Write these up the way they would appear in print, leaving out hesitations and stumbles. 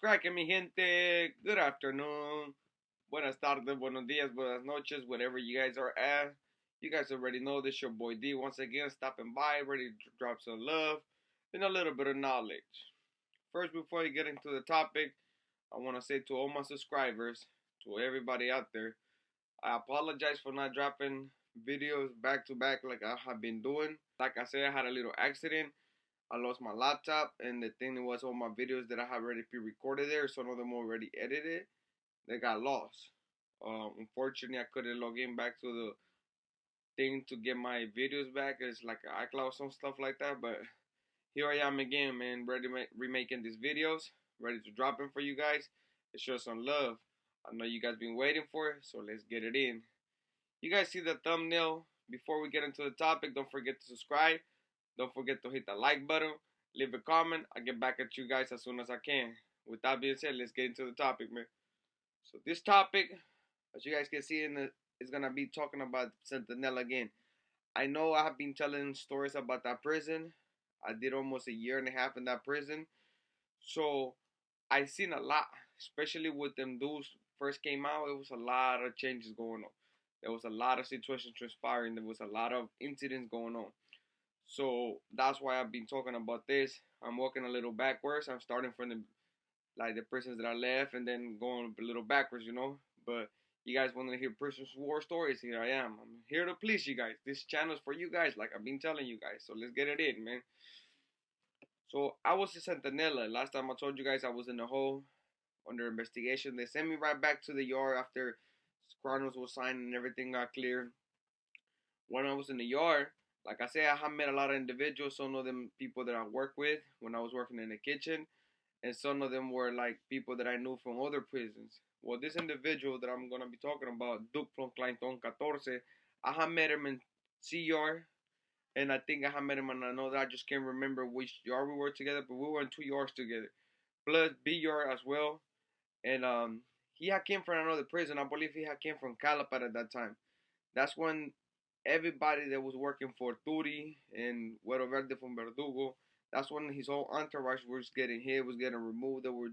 cracking, mi gente? Good afternoon. Buenas tardes, buenos dias, buenas noches, whatever you guys are at. You guys already know this your boy D once again stopping by, ready to drop some love and a little bit of knowledge. First, before I get into the topic, I want to say to all my subscribers, to everybody out there, I apologize for not dropping videos back to back like I have been doing. Like I said, I had a little accident. I lost my laptop, and the thing was all my videos that I had already pre-recorded there, some of them already edited, they got lost. Unfortunately, I couldn't log in back to the thing to get my videos back. It's like iCloud, some stuff like that. But here I am again, man, ready to remaking these videos, ready to drop them for you guys to show some love. I know you guys been waiting for it, so let's get it in. You guys see the thumbnail. Before we get into the topic, don't forget to subscribe. Don't forget to hit the like button. Leave a comment. I'll get back at you guys as soon as I can. With that being said, let's get into the topic, man. So this topic, as you guys can see is gonna be talking about CENTINELA again. I know I have been telling stories about that prison. I did almost a year and a half in that prison. So I seen a lot, especially with them dudes first came out. It was a lot of changes going on. There was a lot of situations transpiring. There was a lot of incidents going on. So that's why I've been talking about this. I'm walking a little backwards. I'm starting from the prisons that I left and then going a little backwards, you know. But you guys want to hear prisoners war stories? Here I am. I'm here to please you guys. This channel is for you guys, like I've been telling you guys. So let's get it in, man. So I was in Centinela. Last time I told you guys I was in the hole under investigation. They sent me right back to the yard after Chronos was signed and everything got cleared. When I was in the yard, like I said, I have met a lot of individuals. Some of them people that I work with when I was working in the kitchen, and some of them were like people that I knew from other prisons. Well, this individual that I'm gonna be talking about, Duke from Clinton 14, I have met him in CR, and I think I have met him in another. I just can't remember which yard we were together, but we were in 2 yards together, plus B yard as well. And he had came from another prison. I believe he had came from Calipad at that time. That's when everybody that was working for Turi and Güero Verde from Verdugo, that's when his whole entourage was getting hit, was getting removed, that were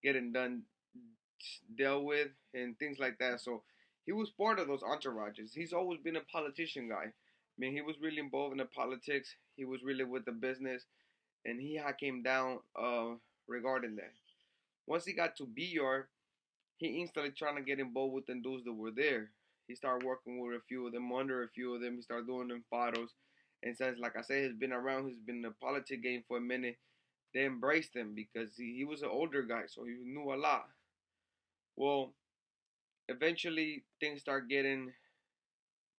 getting done, dealt with, and things like that. So he was part of those entourages. He's always been a politician guy. I mean, he was really involved in the politics. He was really with the business, and he had came down regarding that. Once he got to BR, he instantly trying to get involved with the dudes that were there. He started working with a few of them, under a few of them. He started doing them photos. And since, like I said, he's been around, he's been in the politic game for a minute, they embraced him because he was an older guy, so he knew a lot. Well, eventually things start getting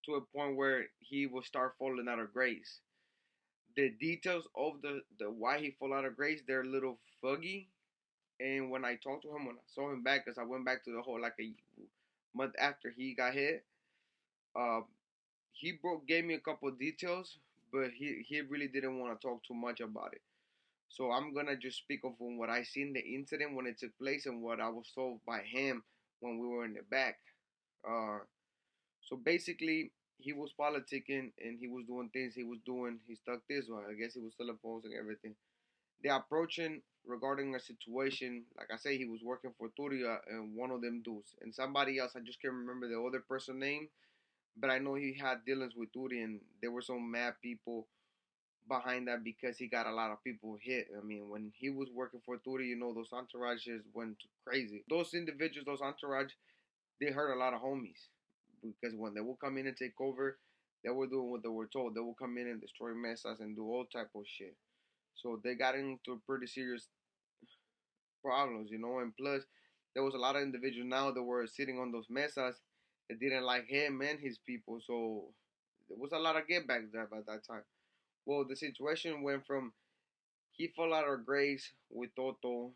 to a point where he will start falling out of grace. The details of the why he fall out of grace, they're a little fuggy. And when I talked to him, when I saw him back, because I went back to the whole like a month after he got hit, uh, gave me a couple of details, but he really didn't want to talk too much about it. So I'm gonna just speak of what I seen the incident when it took place and what I was told by him when we were in the back. Uh, so basically, he was politicking and he was doing things he was doing. He stuck this one. I guess he was still opposing everything. They approaching regarding a situation. Like I say, he was working for Turia and one of them dudes and somebody else. I just can't remember the other person name, but I know he had dealings with Turi and there were some mad people behind that because he got a lot of people hit. I mean, when he was working for Turi, you know, those entourages went crazy. Those individuals, those entourage, they hurt a lot of homies because when they will come in and take over, they were doing what they were told. They will come in and destroy mesas and do all type of shit. So they got into pretty serious problems, you know. And plus, there was a lot of individuals now that were sitting on those mesas that didn't like him and his people. So there was a lot of get back there at that time. Well, the situation went from he fell out of grace with Toto,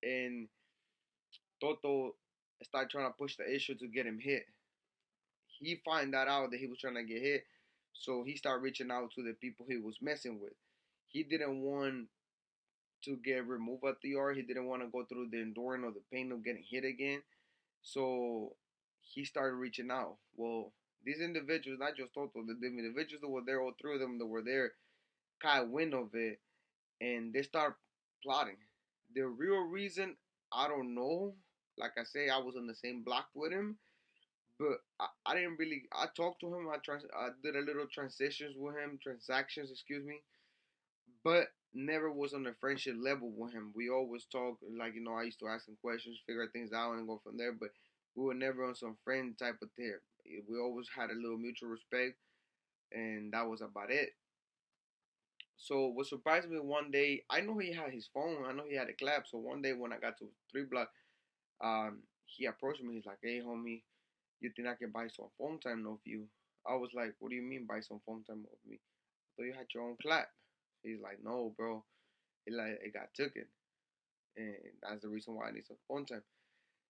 and Toto started trying to push the issue to get him hit. He find that out that he was trying to get hit, so he started reaching out to the people he was messing with. He didn't want to get removed at the yard. He didn't want to go through the enduring of the pain of getting hit again. So he started reaching out. Well, these individuals, not just Toto, the individuals that were there, all three of them that were there, caught wind of it and they start plotting. The real reason I don't know. Like I say, I was on the same block with him, but I didn't really. I talked to him. I did a little transitions with him, transactions, excuse me, but never was on a friendship level with him. We always talk like I used to ask him questions, figure things out, and go from there. But we were never on some friend type of thing. We always had a little mutual respect, and that was about it. So what surprised me one day, I know he had his phone, I know he had a clap. So one day when I got to 3 block, he approached me. He's like, "Hey, homie, you think I can buy some phone time off you?" I was like, "What do you mean buy some phone time off me? I thought you had your own clap." He's like, "No, bro. It got taken, and that's the reason why I need some phone time."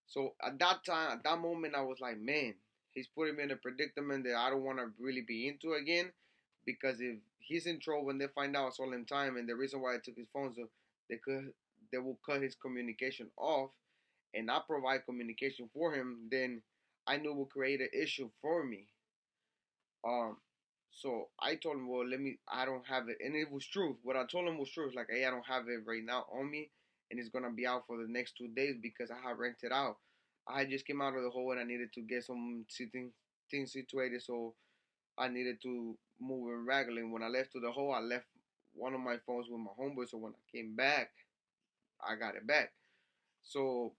So at that time, at that moment, I was like, "Man, he's putting me in a predicament that I don't want to really be into again." Because if he's in trouble when they find out it's all in time, and the reason why I took his phone, so they could they will cut his communication off, and I provide communication for him, then I knew it would create an issue for me. Um, so I told him, well, let me. I don't have it, and it was true. What I told him was true. It's like, hey, I don't have it right now on me, and it's gonna be out for the next 2 days because I have rented out. I just came out of the hole and I needed to get some sitting things situated, so I needed to move in regularly. When I left to the hole, I left one of my phones with my homeboy, so when I came back, I got it back. So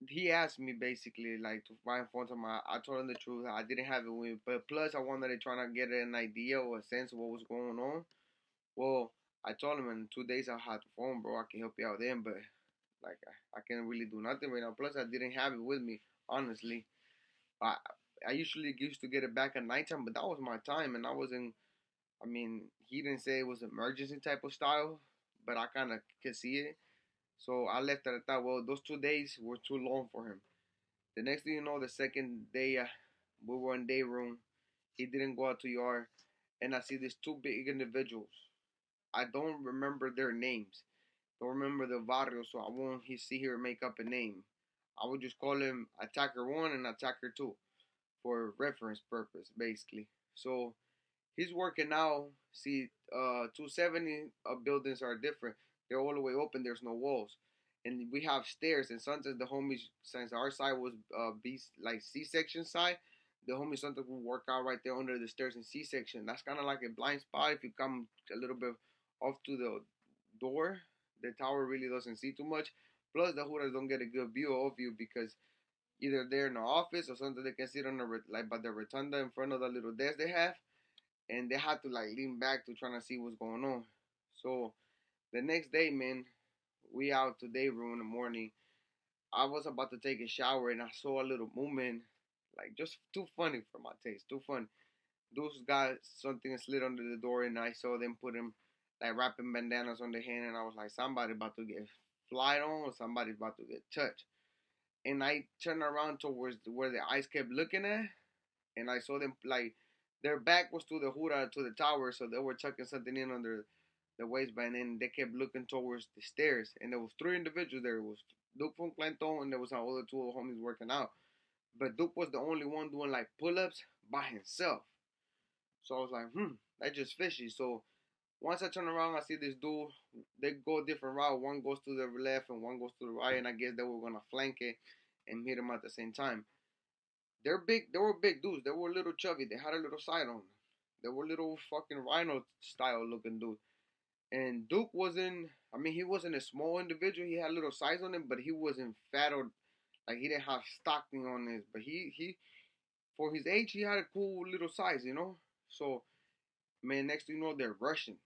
he asked me basically like to find phone time. I told him the truth. I didn't have it with me, but plus I wanted to try to get an idea or a sense of what was going on. Well, I told him in 2 days I'll have the phone, bro. I can help you out then, but like I can't really do nothing right now. Plus I didn't have it with me, honestly. I I usually used to get it back at nighttime, but that was my time, and I wasn't. I mean, he didn't say it was emergency type of style, but I kind of could see it. So I left it at that. Well, those 2 days were too long for him. The next thing you know, the second day we were in day room. He didn't go out to yard, and I see these two big individuals. I don't remember their names. Don't remember the barrio, so I won't see here make up a name. I would just call him Attacker One and Attacker Two for reference purpose, basically. So he's working out. See, 270 buildings are different. They're all the way open. There's no walls, and we have stairs. And sometimes the homies, since our side was B like C section side, the homies sometimes will work out right there under the stairs in C section. That's kind of like a blind spot if you come a little bit off to the door. The tower really doesn't see too much. Plus, the hooters don't get a good view of you because either they're in the office or something they can sit on the like by the rotunda in front of the little desk they have, and they had to like lean back to trying to see what's going on. So the next day, man, we out to day room in the morning. I was about to take a shower and I saw a little movement, like just too funny for my taste, too funny. Those guys, something slid under the door and I saw them put him like wrapping bandanas on their hand, and I was like, somebody about to get flied on or somebody's about to get touched. And I turned around towards where the eyes kept looking at, and I saw them like their back was to the hura to the tower, so they were tucking something in under the waistband, and they kept looking towards the stairs. And there was three individuals there. It was Duke from Clanton, and there was our other two homies working out. But Duke was the only one doing like pull-ups by himself. So I was like, that's just fishy. So once I turn around, I see this dude. They go a different route. One goes to the left and one goes to the right, and I guess they were gonna flank it and hit him at the same time. They're big. They were big dudes. They were a little chubby. They had a little side on them. They were little fucking rhino style looking dude. And Duke wasn't. I mean, he wasn't a small individual. He had a little size on him, but he wasn't fat or like he didn't have stocking on his. But he for his age, he had a cool little size, you know. So man, next thing you know, they're rushing,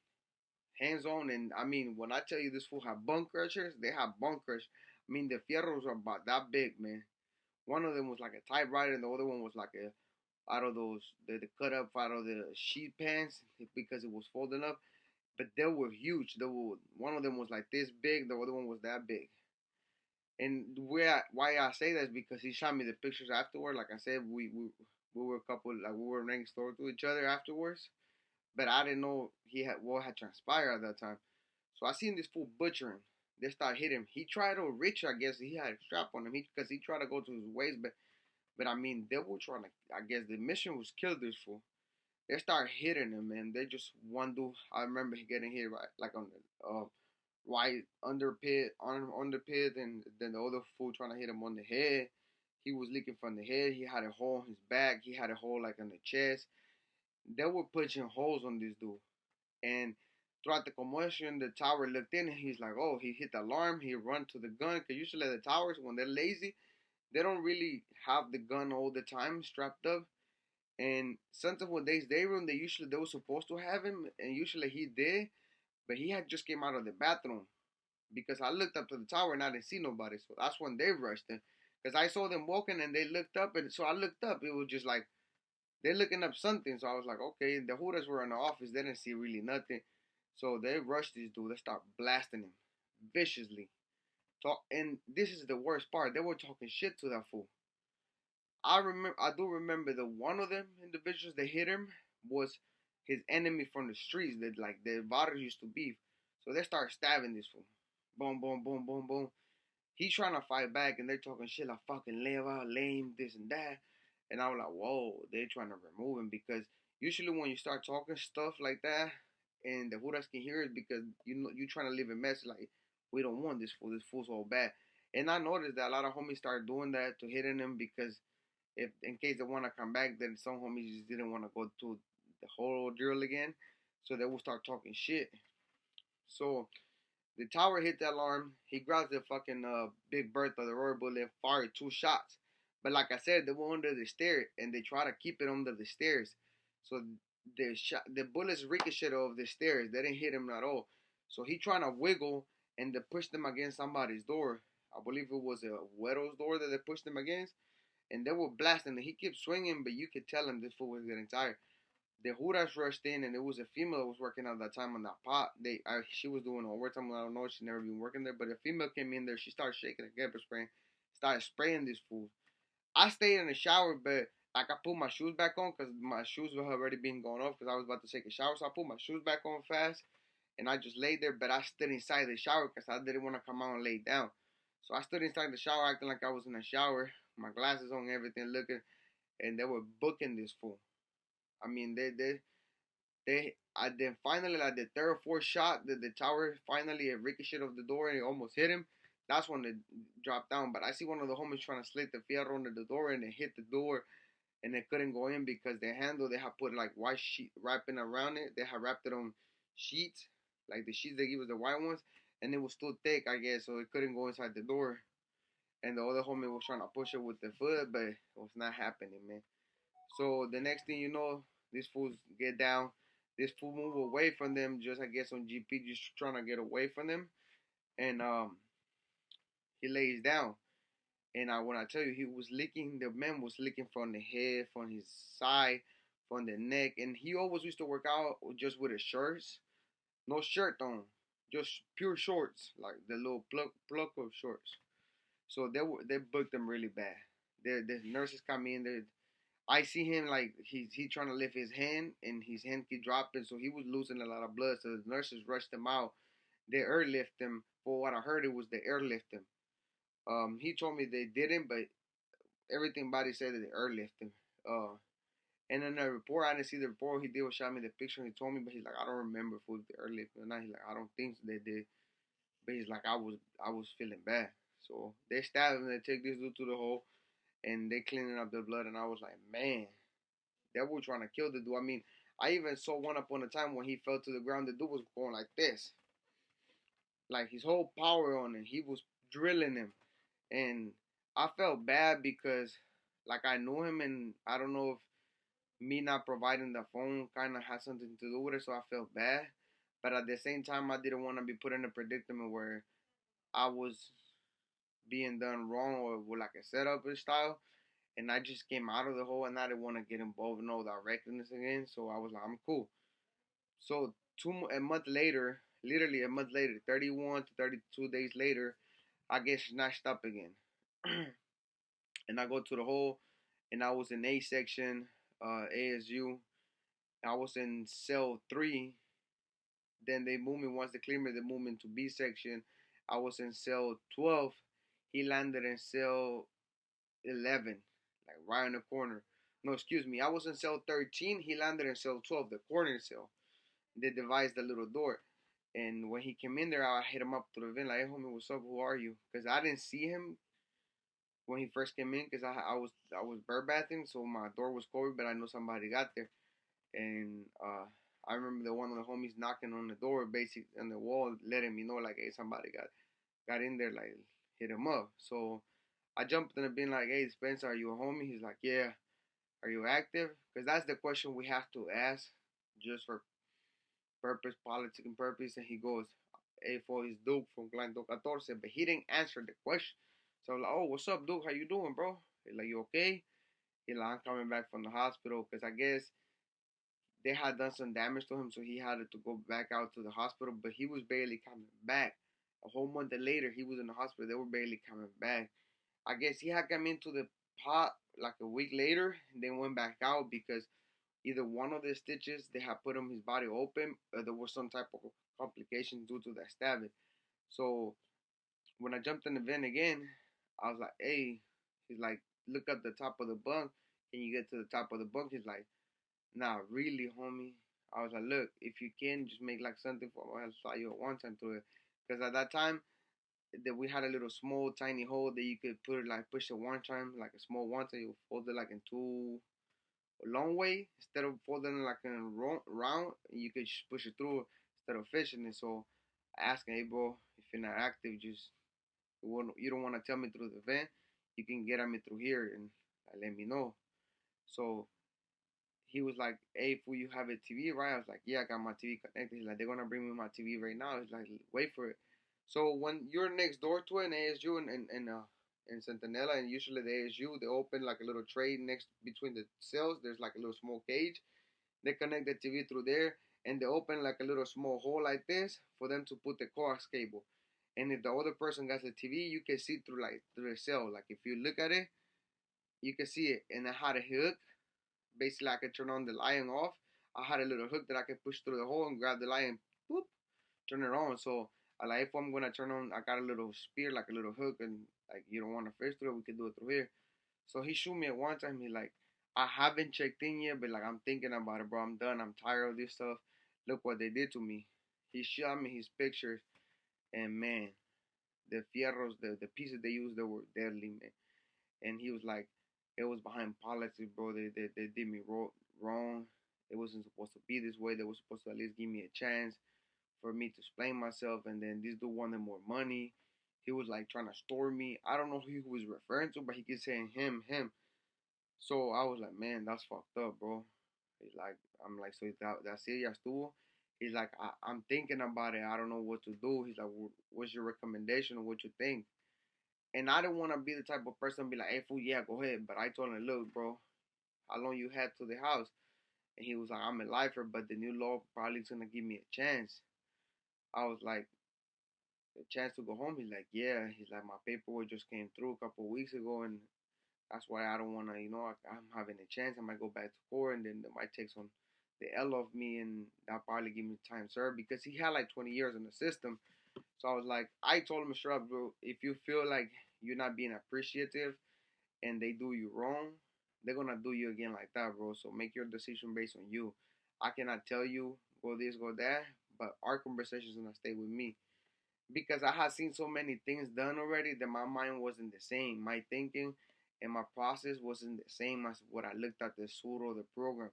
hands on, and I mean, when I tell you this fool have bunk crushers, they have bunk crush. I mean, the fierros are about that big, man. One of them was like a typewriter, and the other one was like a out of those the cut up out of the sheet pants because it was folding up. But they were huge. They were one of them was like this big, the other one was that big. And why I say that is because he shot me the pictures afterward. Like I said, we were a couple like we were next door to each other afterwards. But I didn't know he had what had transpired at that time. So I seen this fool butchering. They start hitting him. He tried to reach. I guess he had a strap on him because he tried to go to his waist, but I mean, they were trying to. I guess the mission was kill this fool. They start hitting him, man. They just one dude. I remember he getting hit right, like on the right under pit on the pit, and then the other fool trying to hit him on the head. He was leaking from the head. He had a hole in his back. He had a hole like on the chest. They were punching holes on this dude. And throughout the commotion, the tower looked in and he's like, oh, he hit the alarm. He run to the gun. Because usually the towers, when they're lazy, they don't really have the gun all the time strapped up. And sometimes when they room, they were supposed to have him, and usually he did, but he had just came out of the bathroom because I looked up to the tower and I didn't see nobody. So that's when they rushed him. Because I saw them walking and they looked up, and so I looked up. It was just like they're looking up something. So I was like, okay. The hooters were in the office. They didn't see really nothing. So they rushed this dude. They start blasting him viciously. And this is the worst part. They were talking shit to that fool. I do remember the one of them individuals that hit him was his enemy from the streets that like the Varas used to beef. So they start stabbing this fool. Boom, boom, boom, boom, boom. He's trying to fight back and they're talking shit like fucking lame, this and that. And I was like, whoa, they're trying to remove him because usually when you start talking stuff like that and the Judas can hear it because you know you trying to leave a message like we don't want this fool's all bad. And I noticed that a lot of homies started doing that to hitting him because if in case they want to come back, then some homies just didn't want to go through the whole drill again, so they will start talking shit. So the tower hit the alarm. He grabs the fucking Big Bertha, the rubber bullet, and fired 2 shots. But like I said, they were under the stairs, and they try to keep it under the stairs. So the bullets ricocheted off the stairs. They didn't hit him at all. So he trying to wiggle, and they pushed them against somebody's door. I believe it was a Güero's door that they pushed him against, and they were blasting. And he kept swinging, but you could tell him this fool was getting tired. The Judas rushed in, and it was a female that was working at that time on that pot. She was doing overtime. I don't know. She never been working there, but a female came in there. She started shaking the pepper spray, started spraying this fool. I stayed in the shower, but like I put my shoes back on because my shoes were already being gone off because I was about to take a shower. So I put my shoes back on fast, and I just laid there. But I stood inside the shower because I didn't want to come out and lay down. So I stood inside the shower, acting like I was in a shower, my glasses on, everything looking, and they were booking this fool. I mean, I then finally like the third or fourth shot, the tower finally a ricochet of the door and it almost hit him. That's when it dropped down. But I see one of the homies trying to slit the fierro under the door and it hit the door and it couldn't go in because the handle they had put like white sheet wrapping around it. They had wrapped it on sheets, like the sheets they give us the white ones, and it was too thick, I guess, so it couldn't go inside the door. And the other homie was trying to push it with the foot, but it was not happening, man. So the next thing you know, these fools get down. This fool move away from them, just I guess on GP, just trying to get away from them, and he lays down. And when I tell you, he was licking, the man was licking from the head, from his side, from the neck, and he always used to work out just with his shirts, no shirt on, just pure shorts, like the little pluck of shorts. So they booked him really bad. The nurses come in, I see him like he trying to lift his hand and his hand keep dropping, so he was losing a lot of blood. So the nurses rushed him out. They airlift him. For what I heard, it was the airlift him. He told me they didn't, but everything body said that they airlift him. And in the report, I didn't see the report. He did show me the picture. And he told me, but he's like, I don't remember if it was the airlift or not. He's like, I don't think they did. But he's like, I was feeling bad. So they stabbed him. They take this dude to the hole, and they cleaning up the blood. And I was like, man. They were trying to kill the dude. I mean, I even saw one upon a time when he fell to the ground. The dude was going like this, like his whole power on him. He was drilling him, and I felt bad because, like, I knew him, and I don't know if me not providing the phone kind of had something to do with it. So I felt bad, but at the same time, I didn't want to be put in a predicament where I was being done wrong or with like a setup style. And I just came out of the hole and I didn't want to get involved in all that recklessness again. So I was like, I'm cool. So a month later, literally a month later, 31 to 32 days later, I get snatched up again. And I go to the hole and I was in A section, ASU. I was in cell 3. Then they moved me, once they cleared me, they moved me into B section. I was in cell 12. He landed in cell 11, like right in the corner. No, excuse me. I was in cell 13. He landed in cell 12, the corner cell. They devised a little door. And when he came in there, I hit him up through the vent, like, hey, homie, what's up? Who are you? Because I didn't see him when he first came in, because I was bird bathing, so my door was covered, but I know somebody got there. And I remember the one of the homies knocking on the door, basically on the wall, letting me know, like, hey, somebody got in there, like, hit him up. So I jumped in and being like, hey, Spencer, are you a homie? He's like, yeah. Are you active? Because that's the question we have to ask, just for purpose, politics and purpose. And he goes, hey, for his Duke from Glando 14, but he didn't answer the question. So I'm like, oh, what's up, Duke? How you doing, bro? He's like, you okay? He's like, I'm coming back from the hospital, because I guess they had done some damage to him, so he had to go back out to the hospital, but he was barely coming back. A whole month later, he was in the hospital. They were barely coming back. I guess he had come into the pot like a week later and then went back out, because either one of the stitches, they had put him his body open, or there was some type of complication due to that stabbing. So when I jumped in the vent again, I was like, hey, he's like, look at the top of the bunk. Can you get to the top of the bunk? He's like, nah, really, homie. I was like, look, if you can, just make like something for me. I'll fly you at one time through it. Because at that time, that we had a little small, tiny hole that you could put it, like, push it one time, like a small one time. You fold it like in two, a long way, instead of folding it like in a round. You could just push it through instead of fishing it. So I asked him, hey, bro, if you're not active, just, you don't want to tell me through the vent, you can get at me through here and let me know. So he was like, hey, fool, you have a TV, right? I was like, yeah, I got my TV connected. He's like, they're going to bring me my TV right now. He's like, wait for it. So when you're next door to an ASU in Centinela, and usually the ASU, they open like a little tray next between the cells. There's like a little small cage. They connect the TV through there, and they open like a little small hole like this for them to put the coax cable. And if the other person got the TV, you can see through the cell. Like, if you look at it, you can see it. And I had a hook. Basically, I could turn on the light off. I had a little hook that I could push through the hole and grab the light and boop, turn it on. So I like, if I'm gonna turn on, I got a little spear, like a little hook, and like, you don't want to fish through it, we could do it through here. So he shoot me at one time. He like, I haven't checked in yet, but like, I'm thinking about it, bro. I'm done. I'm tired of this stuff. Look what they did to me. He shot me his pictures, and man, the fierros, the pieces they used, they were deadly, man. And he was like, it was behind politics, bro. They did me wrong. It wasn't supposed to be this way. They were supposed to at least give me a chance for me to explain myself. And then this dude wanted more money. He was like trying to store me. I don't know who he was referring to, but he kept saying him. So I was like, man, that's fucked up, bro. He's like, I'm like, so that's it, ya estuvo. He's like, I'm thinking about it. I don't know what to do. He's like, what's your recommendation or what you think? And I didn't want to be the type of person to be like, hey, fool, yeah, go ahead. But I told him, look, bro, how long you had to the house? And he was like, I'm a lifer, but the new law probably is going to give me a chance. I was like, a chance to go home? He's like, yeah. He's like, my paperwork just came through a couple of weeks ago, and that's why I don't want to, I'm having a chance. I might go back to court, and then they might take some the L off me, and that'll probably give me time served, because he had like 20 years in the system. So I was like, I told him straight up, bro, if you feel like you're not being appreciative and they do you wrong, they're gonna do you again like that, bro. So make your decision based on you. I cannot tell you go this, go that, but our conversation is gonna stay with me, because I had seen so many things done already that my mind wasn't the same. My thinking and my process wasn't the same as what I looked at the pseudo the program.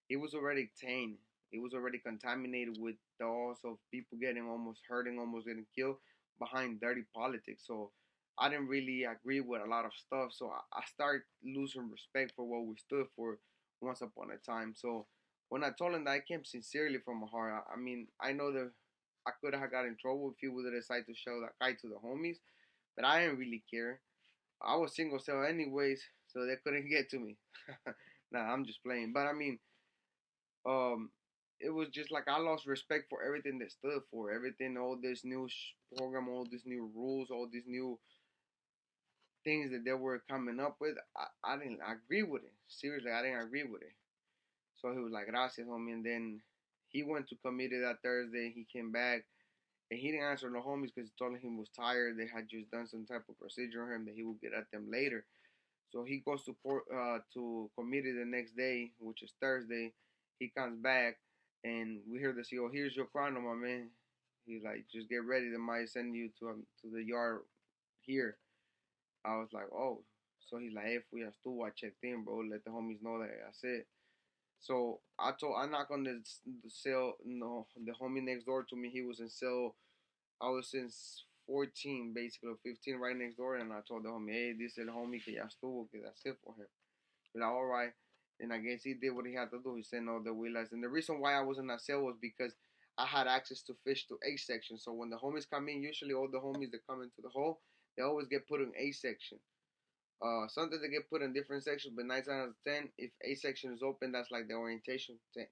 It was already tainted. It was already contaminated with thoughts of people getting almost hurting, almost getting killed behind dirty politics. So I didn't really agree with a lot of stuff. So I started losing respect for what we stood for once upon a time. So when I told him that, I came sincerely from my heart. I mean, I know that I could have got in trouble if he would have decided to show that guy to the homies, but I didn't really care. I was single cell anyways, so they couldn't get to me. Nah, I'm just playing. But I mean, um, it was just like I lost respect for everything they stood for, everything, all this new program, all these new rules, all these new things that they were coming up with. I didn't agree with it. Seriously, I didn't agree with it. So he was like, gracias, homie. And then he went to committee that Thursday. He came back. And he didn't answer the homies because he told him he was tired. They had just done some type of procedure on him that he would get at them later. So he goes to committee the next day, which is Thursday. He comes back, and we hear the CEO, here's your chrono, my man. He's like, just get ready. They might send you to the yard here. I was like, oh. So he's like, hey, if we have to, I checked in, bro. Let the homies know that I said. So I knock on the cell. No, the homie next door to me, he was in cell. I was in 14, basically 15, right next door, and I told the homie, hey, this is the homie que ya estuvo, que that's it for him. He's like, all right. And I guess he did what he had to do. He said no, the wheelers. And the reason why I was in that cell was because I had access to fish to A section. So when the homies come in, usually all the homies that come into the hole, they always get put in A section. Sometimes they get put in different sections, but 9 times out of 10, if A section is open, that's like the orientation thing.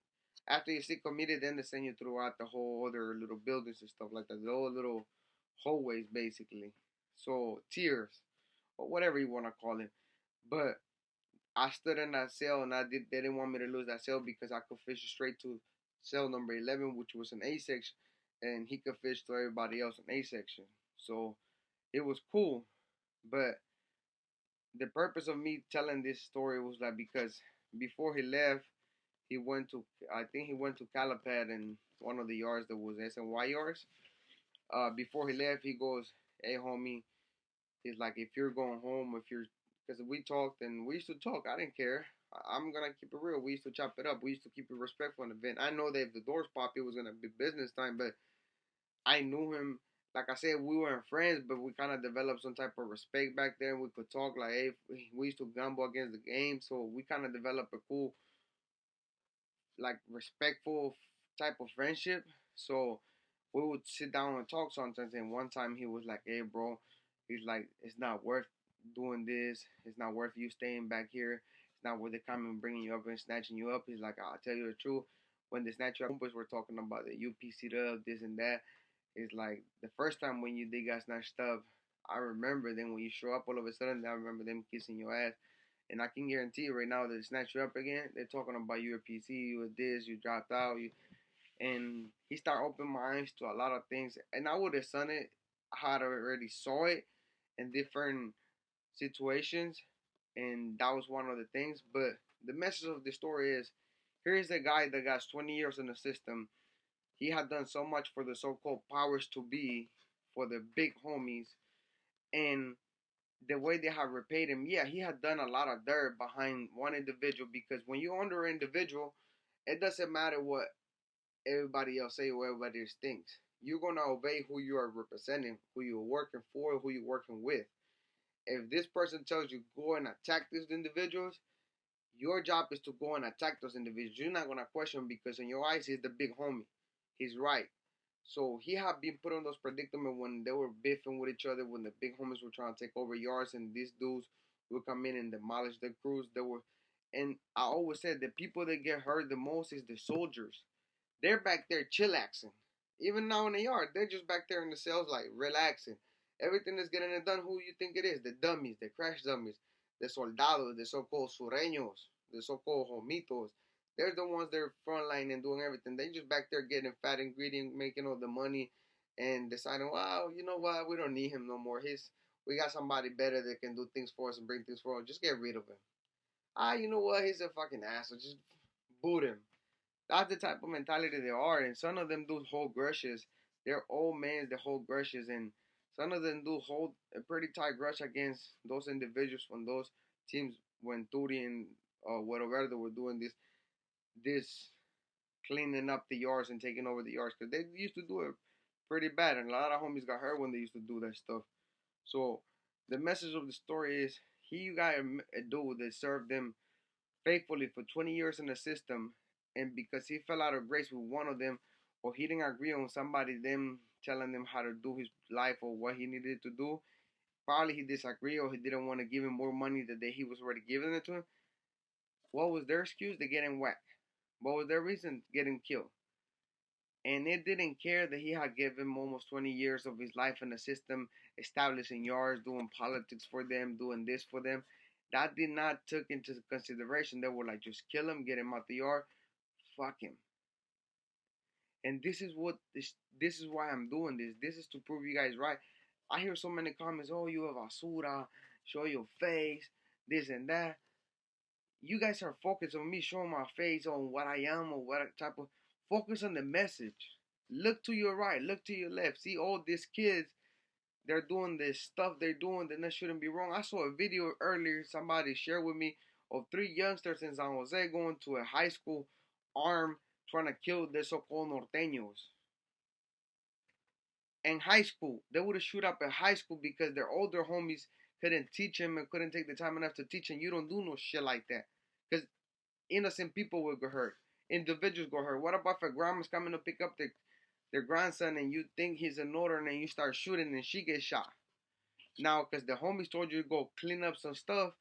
After you see committed, then they send you throughout the whole other little buildings and stuff like that. The whole little hallways, basically. So tiers, or whatever you want to call it. But I stood in that cell, and they didn't want me to lose that cell because I could fish straight to cell number 11, which was an A section, and he could fish to everybody else in A section. So it was cool, but the purpose of me telling this story was like because before he left, he went to I think he went to Calipad in one of the yards that was SNY yards. Before he left, he goes, "Hey, homie," he's like, "If you're going home, if you're," because we talked and we used to talk. I didn't care. I'm gonna keep it real. We used to chop it up. We used to keep it respectful in the event. I know that if the doors popped, it was gonna be business time, but I knew him. Like I said, we weren't friends, but we kind of developed some type of respect back then. We could talk like, hey, we used to gamble against the game, so we kind of developed a cool, like, respectful type of friendship. So we would sit down and talk sometimes. And one time he was like, hey, bro, he's like, it's not worth doing this. It's not worth you staying back here. It's not worth it coming and bringing you up and snatching you up. He's like, I'll tell you the truth. When they snatch you up, we're talking about the UPC up, this and that. It's like the first time when they got snatched up, I remember then when you show up all of a sudden, I remember them kissing your ass. And I can guarantee you right now that they snatch you up again, they're talking about you a PC, you a this, you dropped out, and he started opening my eyes to a lot of things. And I would have done it, I had already saw it in different situations, and that was one of the things. But the message of the story is, here's a guy that got 20 years in the system. He had done so much for the so-called powers to be, for the big homies, and the way they have repaid him, yeah, he had done a lot of dirt behind one individual because when you're under an individual, it doesn't matter what everybody else say or everybody else thinks. You're gonna obey who you are representing, who you're working for, who you're working with. If this person tells you go and attack these individuals, your job is to go and attack those individuals. You're not gonna question him because in your eyes he's the big homie. He's right. So he had been put on those predicament when they were biffing with each other, when the big homies were trying to take over yards, and these dudes would come in and demolish the crews. And I always said the people that get hurt the most is the soldiers. They're back there chillaxing. Even now in the yard, they're just back there in the cells like relaxing. Everything is getting it done. Who you think it is? The dummies, the crash dummies, the soldados, the so-called sureños, the so-called homitos. They're the ones that are frontline and doing everything. They just back there getting fat and greedy and making all the money and deciding, wow, you know what? We don't need him no more. We got somebody better that can do things for us and bring things for us. Just get rid of him. You know what? He's a fucking asshole. Just boot him. That's the type of mentality they are, and some of them do hold grudges. They're old men that hold grudges, and some of them do hold a pretty tight grudge against those individuals from those teams when Turi and whatever they were doing this cleaning up the yards and taking over the yards because they used to do it pretty bad, and a lot of homies got hurt when they used to do that stuff. So the message of the story is he got a dude that served them faithfully for 20 years in the system, and because he fell out of grace with one of them, or he didn't agree on somebody them telling him how to do his life or what he needed to do, probably he disagreed or he didn't want to give him more money the day he was already giving it to him. What was their excuse? They getting whacked. What was their reason? Getting killed. And it didn't care that he had given him almost 20 years of his life in the system, establishing yards, doing politics for them, doing this for them. That did not take into consideration. They were like, just kill him, get him out the yard, fuck him. And this is why I'm doing this. This is to prove you guys right. I hear so many comments, oh, you have basura, show your face, this and that. You guys are focused on me showing my face on what I am or what type of focus on the message. Look to your right, look to your left. See all these kids, they're doing this stuff they're doing that shouldn't be wrong. I saw a video earlier somebody shared with me of 3 youngsters in San Jose going to a high school armed trying to kill the so-called norteños. In high school, they would have shoot up at high school because their older homies couldn't teach him and couldn't take the time enough to teach him. You don't do no shit like that because innocent people will get hurt. Individuals go hurt. What about if a grandma's coming to pick up their grandson and you think he's a northern and you start shooting and she gets shot? Now, because the homies told you to go clean up some stuff,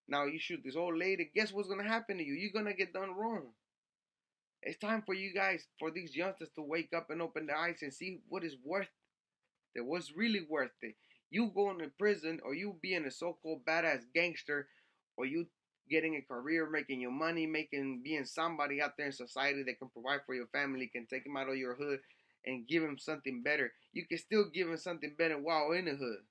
now you shoot this old lady. Guess what's gonna happen to you? You're gonna get done wrong. It's time for you guys, for these youngsters to wake up and open their eyes and see what is worth it. What's really worth it? You going to prison, or you being a so-called badass gangster, or you getting a career, making your money, being somebody out there in society that can provide for your family, can take them out of your hood and give them something better. You can still give them something better while in the hood.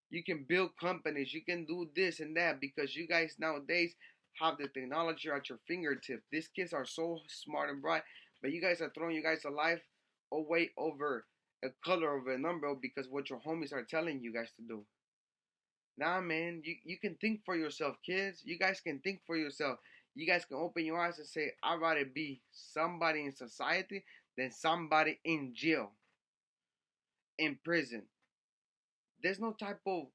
You can build companies. You can do this and that because you guys nowadays have the technology at your fingertips. These kids are so smart and bright, but you guys are throwing you guys' life away over a color of a number because what your homies are telling you guys to do. Nah, man, you can think for yourself, kids. You guys can think for yourself. You guys can open your eyes and say, I'd rather be somebody in society than somebody in jail, in prison. There's no type of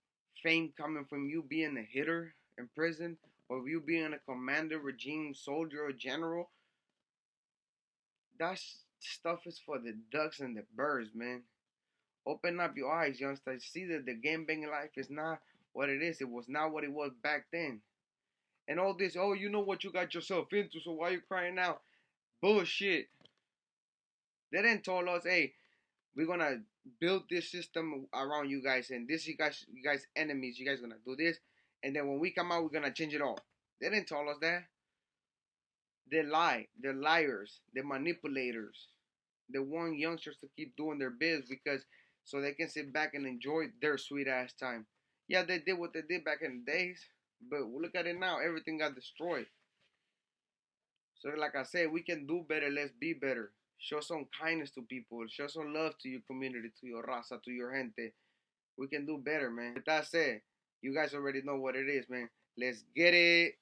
fame coming from you being a hitter in prison or you being a commander, regime, soldier, or general. That stuff is for the ducks and the birds, man. Open up your eyes, youngsters. See that the game banging life is not what it is. It was not what it was back then. And all this, oh, you know what you got yourself into, so why you crying out? Bullshit. They didn't tell us, hey, we're gonna build this system around you guys, and this you guys enemies. You guys gonna do this, and then when we come out, we're gonna change it all. They didn't tell us that. They lie. They're liars. They're manipulators. They want youngsters to keep doing their biz because so they can sit back and enjoy their sweet ass time. Yeah, they did what they did back in the days, but look at it now. Everything got destroyed. So like I said, we can do better. Let's be better. Show some kindness to people. Show some love to your community, to your raza, to your gente. We can do better, man. With that said, you guys already know what it is, man. Let's get it.